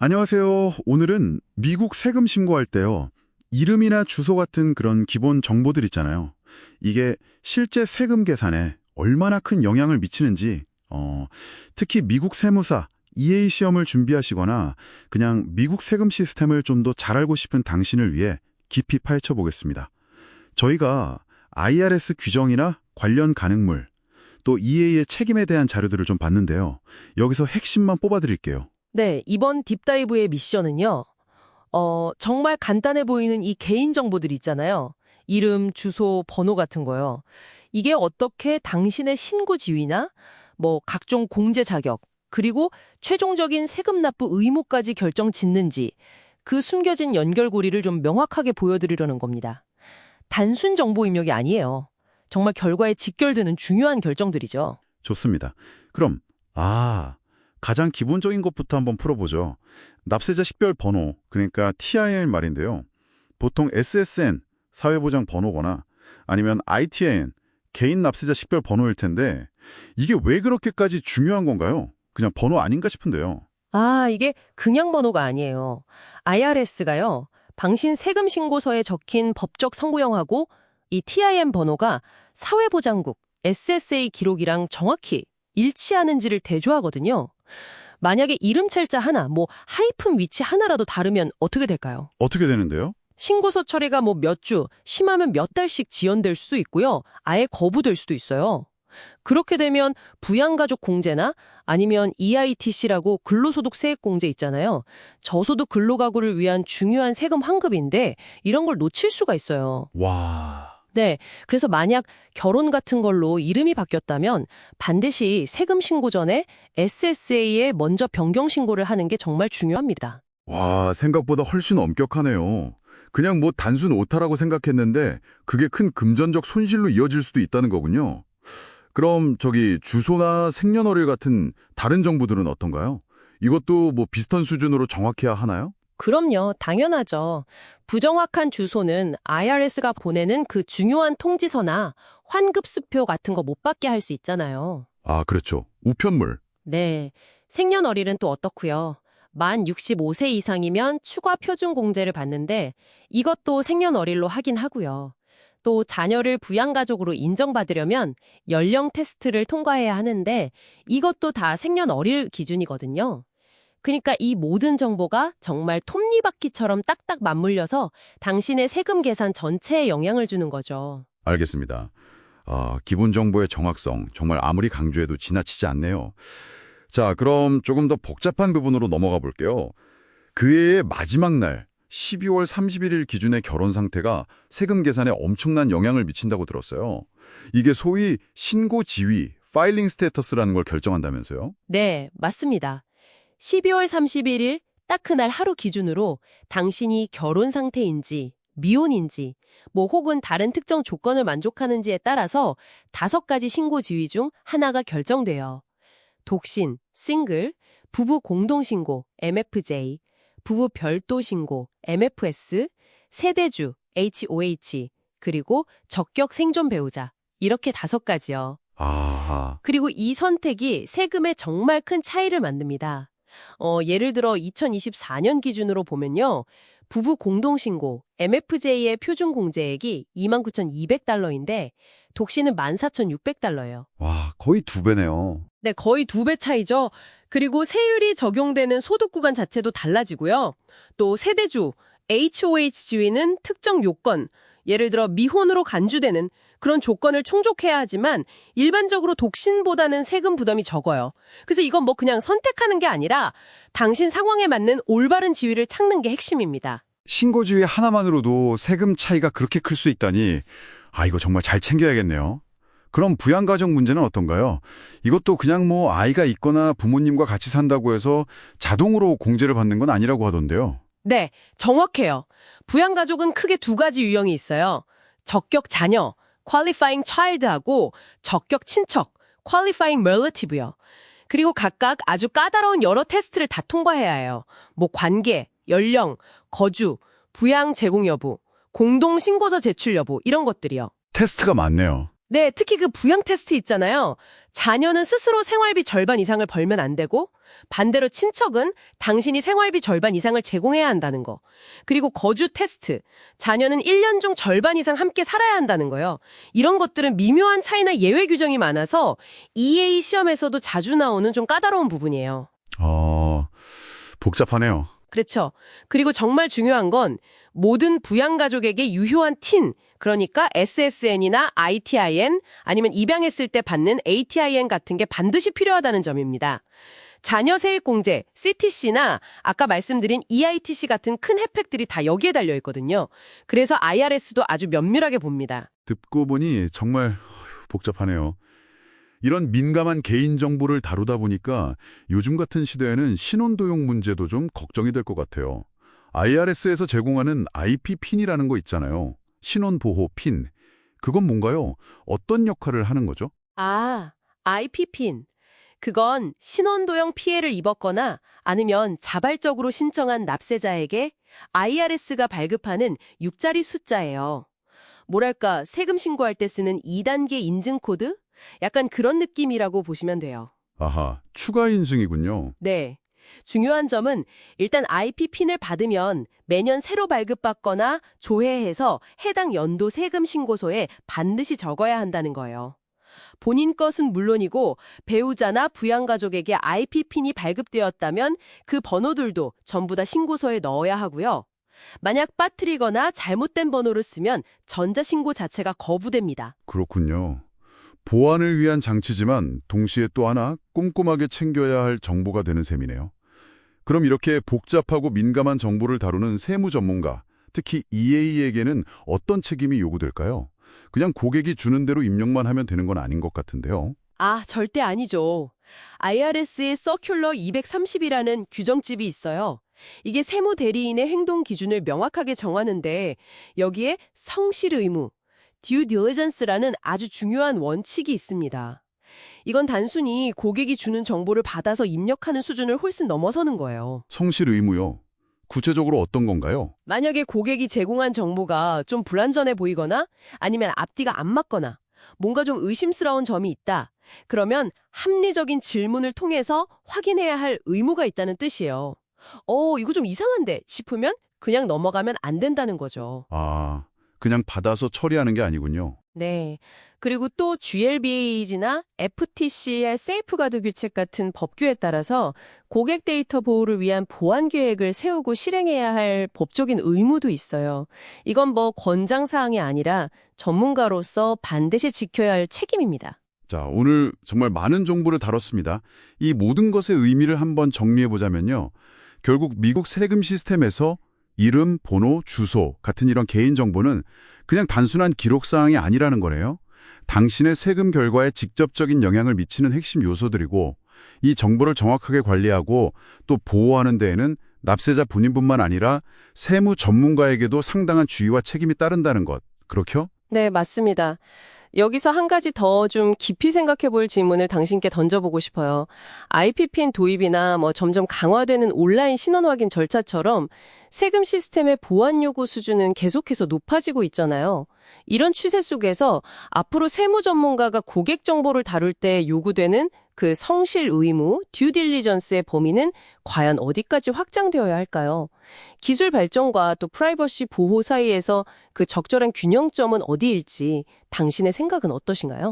안녕하세요. 오늘은 미국 세금 신고할 때요. 이름이나 주소 같은 그런 기본 정보들 있잖아요. 이게 실제 세금 계산에 얼마나 큰 영향을 미치는지, 특히 미국 세무사, EA 시험을 준비하시거나 그냥 미국 세금 시스템을 좀 더 잘 알고 싶은 당신을 위해 깊이 파헤쳐 보겠습니다. 저희가 IRS 규정이나 관련 가능물, 또 EA의 책임에 대한 자료들을 좀 봤는데요. 여기서 핵심만 뽑아드릴게요. 네, 이번 딥다이브의 미션은요. 정말 간단해 보이는 이 개인 정보들 있잖아요. 이름, 주소, 번호 같은 거요. 이게 어떻게 당신의 신고 지위나 각종 공제 자격, 그리고 최종적인 세금 납부 의무까지 결정짓는지 그 숨겨진 연결고리를 좀 명확하게 보여드리려는 겁니다. 단순 정보 입력이 아니에요. 정말 결과에 직결되는 중요한 결정들이죠. 좋습니다. 그럼 가장 기본적인 것부터 한번 풀어보죠. 납세자 식별 번호, 그러니까 TIN 말인데요. 보통 SSN, 사회보장 번호거나 아니면 ITIN, 개인 납세자 식별 번호일 텐데 이게 왜 그렇게까지 중요한 건가요? 그냥 번호 아닌가 싶은데요. 이게 그냥 번호가 아니에요. IRS가요. 당신 세금 신고서에 적힌 법적 선고형하고 이 TIN 번호가 사회보장국, SSA 기록이랑 정확히 일치하는지를 대조하거든요. 만약에 이름 철자 하나, 하이픈 위치 하나라도 다르면 어떻게 될까요? 어떻게 되는데요? 신고서 처리가 몇 주, 심하면 몇 달씩 지연될 수도 있고요. 아예 거부될 수도 있어요. 그렇게 되면 부양가족 공제나 아니면 EITC라고 근로소득 세액 공제 있잖아요. 저소득 근로가구를 위한 중요한 세금 환급인데 이런 걸 놓칠 수가 있어요. 와... 네, 그래서 만약 결혼 같은 걸로 이름이 바뀌었다면 반드시 세금 신고 전에 SSA에 먼저 변경 신고를 하는 게 정말 중요합니다. 와, 생각보다 훨씬 엄격하네요. 그냥 단순 오타라고 생각했는데 그게 큰 금전적 손실로 이어질 수도 있다는 거군요. 그럼 주소나 생년월일 같은 다른 정보들은 어떤가요? 이것도 비슷한 수준으로 정확해야 하나요? 그럼요, 당연하죠. 부정확한 주소는 IRS가 보내는 그 중요한 통지서나 환급수표 같은 거 못 받게 할 수 있잖아요. 아, 그렇죠. 우편물. 네, 생년월일은 또 어떻고요? 만 65세 이상이면 추가 표준 공제를 받는데 이것도 생년월일로 확인하고요. 또 자녀를 부양가족으로 인정받으려면 연령 테스트를 통과해야 하는데 이것도 다 생년월일 기준이거든요. 그러니까 이 모든 정보가 정말 톱니바퀴처럼 딱딱 맞물려서 당신의 세금 계산 전체에 영향을 주는 거죠. 알겠습니다. 기본 정보의 정확성, 정말 아무리 강조해도 지나치지 않네요. 자, 그럼 조금 더 복잡한 부분으로 넘어가 볼게요. 그 해의 마지막 날, 12월 31일 기준의 결혼 상태가 세금 계산에 엄청난 영향을 미친다고 들었어요. 이게 소위 신고 지위, 파일링 스테이터스라는 걸 결정한다면서요? 네, 맞습니다. 12월 31일 딱 그날 하루 기준으로 당신이 결혼 상태인지 미혼인지 혹은 다른 특정 조건을 만족하는지에 따라서 5가지 신고 지위 중 하나가 결정돼요. 독신, 싱글, 부부 공동신고, MFJ, 부부 별도 신고, MFS, 세대주, HOH, 그리고 적격 생존 배우자, 이렇게 5가지요. 아하. 그리고 이 선택이 세금에 정말 큰 차이를 만듭니다. 예를 들어 2024년 기준으로 보면요. 부부 공동신고, MFJ의 표준 공제액이 29,200달러인데 독신은 14,600달러예요. 와, 거의 2배네요. 네, 거의 2배 차이죠. 그리고 세율이 적용되는 소득 구간 자체도 달라지고요. 또 세대주, HOH주의는 특정 요건, 예를 들어 미혼으로 간주되는 그런 조건을 충족해야 하지만 일반적으로 독신보다는 세금 부담이 적어요. 그래서 이건 그냥 선택하는 게 아니라 당신 상황에 맞는 올바른 지위를 찾는 게 핵심입니다. 신고주의 하나만으로도 세금 차이가 그렇게 클 수 있다니, 이거 정말 잘 챙겨야겠네요. 그럼 부양가족 문제는 어떤가요? 이것도 그냥 아이가 있거나 부모님과 같이 산다고 해서 자동으로 공제를 받는 건 아니라고 하던데요. 네, 정확해요. 부양가족은 크게 2가지 유형이 있어요. 적격 자녀, qualifying child하고 적격 친척, qualifying relative요. 그리고 각각 아주 까다로운 여러 테스트를 다 통과해야 해요. 관계, 연령, 거주, 부양 제공 여부, 공동 신고서 제출 여부 이런 것들이요. 테스트가 많네요. 네, 특히 그 부양 테스트 있잖아요. 자녀는 스스로 생활비 절반 이상을 벌면 안 되고, 반대로 친척은 당신이 생활비 절반 이상을 제공해야 한다는 거. 그리고 거주 테스트. 자녀는 1년 중 절반 이상 함께 살아야 한다는 거요. 이런 것들은 미묘한 차이나 예외 규정이 많아서 EA 시험에서도 자주 나오는 좀 까다로운 부분이에요. 복잡하네요. 그렇죠. 그리고 정말 중요한 건 모든 부양가족에게 유효한 틴, 그러니까 SSN이나 ITIN 아니면 입양했을 때 받는 ATIN 같은 게 반드시 필요하다는 점입니다. 자녀 세액공제, CTC나 아까 말씀드린 EITC 같은 큰 혜택들이 다 여기에 달려 있거든요. 그래서 IRS도 아주 면밀하게 봅니다. 듣고 보니 정말 복잡하네요. 이런 민감한 개인정보를 다루다 보니까 요즘 같은 시대에는 신원도용 문제도 좀 걱정이 될 것 같아요. IRS에서 제공하는 IP핀이라는 거 있잖아요. 신원보호 핀. 그건 뭔가요? 어떤 역할을 하는 거죠? 아, IP핀. 그건 신원도용 피해를 입었거나 아니면 자발적으로 신청한 납세자에게 IRS가 발급하는 6자리 숫자예요. 뭐랄까, 세금 신고할 때 쓰는 2단계 인증코드? 약간 그런 느낌이라고 보시면 돼요. 아하, 추가 인증이군요. 네. 중요한 점은 일단 IP핀을 받으면 매년 새로 발급받거나 조회해서 해당 연도 세금 신고서에 반드시 적어야 한다는 거예요. 본인 것은 물론이고 배우자나 부양가족에게 IP핀이 발급되었다면 그 번호들도 전부 다 신고서에 넣어야 하고요. 만약 빠뜨리거나 잘못된 번호를 쓰면 전자신고 자체가 거부됩니다. 그렇군요. 보안을 위한 장치지만 동시에 또 하나 꼼꼼하게 챙겨야 할 정보가 되는 셈이네요. 그럼 이렇게 복잡하고 민감한 정보를 다루는 세무 전문가, 특히 EA에게는 어떤 책임이 요구될까요? 그냥 고객이 주는 대로 입력만 하면 되는 건 아닌 것 같은데요. 아, 절대 아니죠. IRS의 서큘러 230이라는 규정집이 있어요. 이게 세무 대리인의 행동 기준을 명확하게 정하는데 여기에 성실 의무, due diligence라는 아주 중요한 원칙이 있습니다. 이건 단순히 고객이 주는 정보를 받아서 입력하는 수준을 훨씬 넘어서는 거예요. 성실 의무요. 구체적으로 어떤 건가요? 만약에 고객이 제공한 정보가 좀 불완전해 보이거나 아니면 앞뒤가 안 맞거나 뭔가 좀 의심스러운 점이 있다. 그러면 합리적인 질문을 통해서 확인해야 할 의무가 있다는 뜻이에요. 이거 좀 이상한데 싶으면 그냥 넘어가면 안 된다는 거죠. 아, 그냥 받아서 처리하는 게 아니군요. 네. 그리고 또 GLBA나 FTC의 세이프가드 규칙 같은 법규에 따라서 고객 데이터 보호를 위한 보안 계획을 세우고 실행해야 할 법적인 의무도 있어요. 이건 뭐 권장사항이 아니라 전문가로서 반드시 지켜야 할 책임입니다. 자, 오늘 정말 많은 정보를 다뤘습니다. 이 모든 것의 의미를 한번 정리해보자면요. 결국 미국 세금 시스템에서 이름, 번호, 주소 같은 이런 개인정보는 그냥 단순한 기록사항이 아니라는 거네요. 당신의 세금 결과에 직접적인 영향을 미치는 핵심 요소들이고 이 정보를 정확하게 관리하고 또 보호하는 데에는 납세자 본인뿐만 아니라 세무 전문가에게도 상당한 주의와 책임이 따른다는 것. 그렇죠? 네, 맞습니다. 여기서 한 가지 더 좀 깊이 생각해 볼 질문을 당신께 던져보고 싶어요. IP핀 도입이나 점점 강화되는 온라인 신원 확인 절차처럼 세금 시스템의 보안 요구 수준은 계속해서 높아지고 있잖아요. 이런 추세 속에서 앞으로 세무 전문가가 고객 정보를 다룰 때 요구되는 그 성실 의무, 듀 딜리전스의 범위는 과연 어디까지 확장되어야 할까요? 기술 발전과 또 프라이버시 보호 사이에서 그 적절한 균형점은 어디일지 당신의 생각은 어떠신가요?